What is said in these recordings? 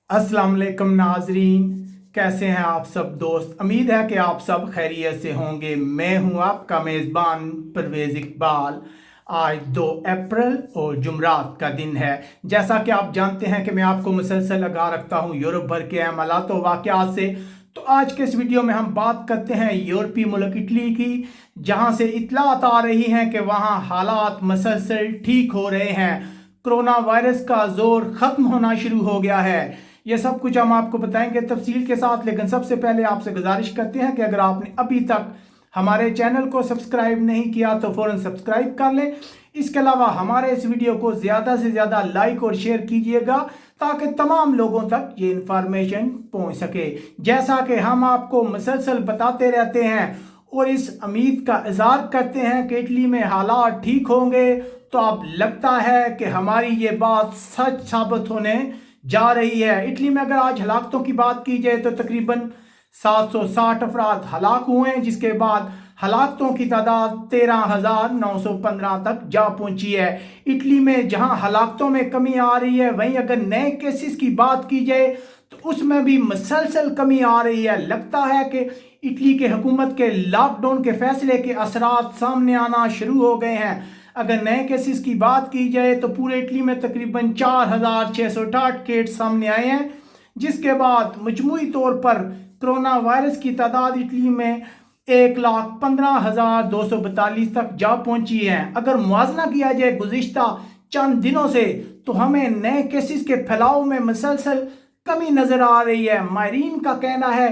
अस्सलाम वालेकुम नाजरीन, कैसे हैं आप सब दोस्त। उम्मीद है कि आप सब खैरियत से होंगे। मैं हूं आपका मेज़बान परवेज़ इकबाल। आज 2 अप्रैल और जुमरात का दिन है। जैसा कि आप जानते हैं कि मैं आपको मुसलसल लगा रखता हूं यूरोप भर के अमलात व वाक़यात से। तो आज के इस वीडियो में हम बात करते हैं यूरोपीय मुल्क इटली की, जहां से इत्तलात आ रही हैं कि वहां हालात मुसलसल ठीक हो रहे हैं। कोरोना वायरस का जोर ख़त्म होना शुरू हो गया है। ये सब कुछ हम आपको बताएंगे तफसील के साथ, लेकिन सबसे पहले आपसे गुजारिश करते हैं कि अगर आपने अभी तक हमारे चैनल को सब्सक्राइब नहीं किया तो फ़ौरन सब्सक्राइब कर लें। इसके अलावा हमारे इस वीडियो को ज़्यादा से ज़्यादा लाइक और शेयर कीजिएगा ताकि तमाम लोगों तक ये इन्फॉर्मेशन पहुंच सके। जैसा कि हम आपको मुसलसल बताते रहते हैं और इस उम्मीद का इज़हार करते हैं कि इटली में हालात ठीक होंगे, तो अब लगता है कि हमारी ये बात सच साबित होने जा रही है। इटली में अगर आज हलाकतों की बात की जाए तो तकरीबन 760 अफराद हलाक हुए हैं, जिसके बाद हलाकतों की तादाद 13,915 तक जा पहुंची है। इटली में जहां हलाकतों में कमी आ रही है, वहीं अगर नए केसेस की बात की जाए तो उसमें भी मुसलसल कमी आ रही है। लगता है कि इटली के हुकूमत के लॉकडाउन के फैसले के असरात सामने आना शुरू हो गए हैं। अगर नए केसेस की बात की जाए तो पूरे इटली में तकरीबन 4,668 केस सामने आए हैं, जिसके बाद मजमूई तौर पर कोरोना वायरस की तादाद इटली में 1,15,242 तक जा पहुंची है। अगर मुआवजा किया जाए गुज़िश्ता चंद दिनों से तो हमें नए केसेस के फैलाव में मुसलसल कमी नज़र आ रही है। माहिरीन का कहना है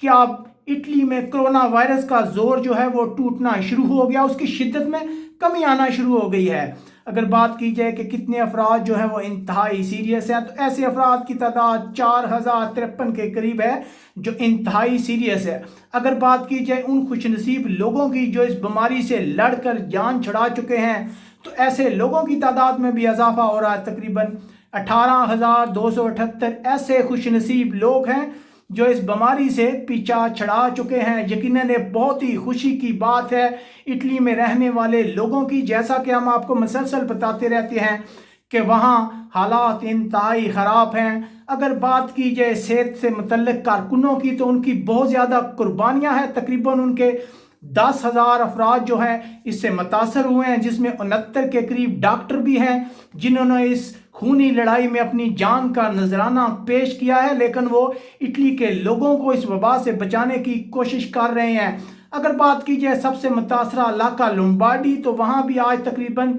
कि अब इटली में कोरोना वायरस का जोर जो है वो टूटना शुरू हो गया, उसकी शिद्दत में कमी आना शुरू हो गई है। अगर बात की जाए कि कितने अफराद जो है वो इंतहाई सीरियस हैं, तो ऐसे अफराद की तादाद 4,053 के करीब है जो इंतहाई सीरियस है। अगर बात की जाए उन खुशनसीब लोगों की जो इस बीमारी से लड़कर जान छुड़ा चुके हैं, तो ऐसे लोगों की तादाद में भी इजाफा हो रहा है। तकरीबन 18,278 ऐसे खुशनसीब लोग हैं जो इस बीमारी से पीछा छड़ा चुके हैं। यकीनन ये बहुत ही खुशी की बात है इटली में रहने वाले लोगों की। जैसा कि हम आपको मुसलसल बताते रहते हैं कि वहाँ हालात इंतहाई ख़राब हैं। अगर बात की जाए सेहत से मुतल्लिक कारकुनों की, तो उनकी बहुत ज़्यादा कुर्बानियाँ हैं। तकरीबन उनके 10,000 अफराद जो हैं इससे मुतासर हुए हैं, जिसमें 69 के करीब डॉक्टर भी हैं जिन्होंने इस खूनी लड़ाई में अपनी जान का नजराना पेश किया है, लेकिन वो इटली के लोगों को इस वबा से बचाने की कोशिश कर रहे हैं। अगर बात की जाए सबसे मुतासरा इलाका लोम्बार्डी, तो वहाँ भी आज तकरीबन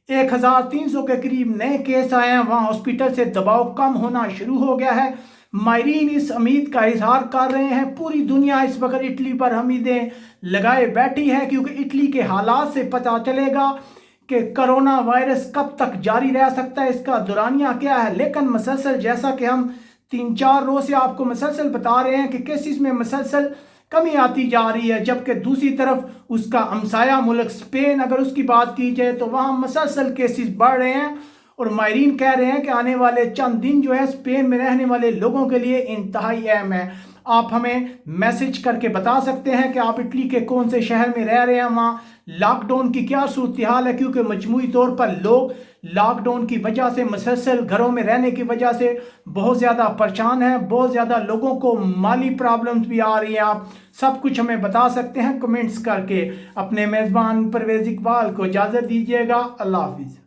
1,300 के करीब नए केस आए हैं। वहाँ हॉस्पिटल से दबाव कम होना शुरू हो गया है। माहिरीन इस उम्मीद का इजहार कर रहे हैं। पूरी दुनिया इस वक्त इटली पर उम्मीदें लगाए बैठी है, क्योंकि इटली के हालात से पता चलेगा कि कोरोना वायरस कब तक जारी रह सकता है, इसका दौरानिया क्या है। लेकिन मुसलसल जैसा कि हम 3-4 रोज से आपको मुसलसल बता रहे हैं कि केसेस में मुसलसल कमी आती जा रही है, जबकि दूसरी तरफ उसका हमसाया मुल्क स्पेन, अगर उसकी बात की जाए तो वहाँ मुसलसल केसेस बढ़ रहे हैं। और माहिरीन कह रहे हैं कि आने वाले चंद दिन जो है स्पेन में रहने वाले लोगों के लिए इंतहाई अहम है। आप हमें मैसेज करके बता सकते हैं कि आप इटली के कौन से शहर में रह रहे हैं, वहाँ लॉकडाउन की क्या सूरत हाल है, क्योंकि मजमूई तौर पर लोग लॉकडाउन की वजह से मुसलसल घरों में रहने की वजह से बहुत ज़्यादा परेशान हैं। बहुत ज़्यादा लोगों को माली प्रॉब्लम्स भी आ रही हैं। आप सब कुछ हमें बता सकते हैं कमेंट्स करके। अपने मेज़बान परवेज़ इकबाल को इजाज़त दीजिएगा। अल्लाह हाफिज़।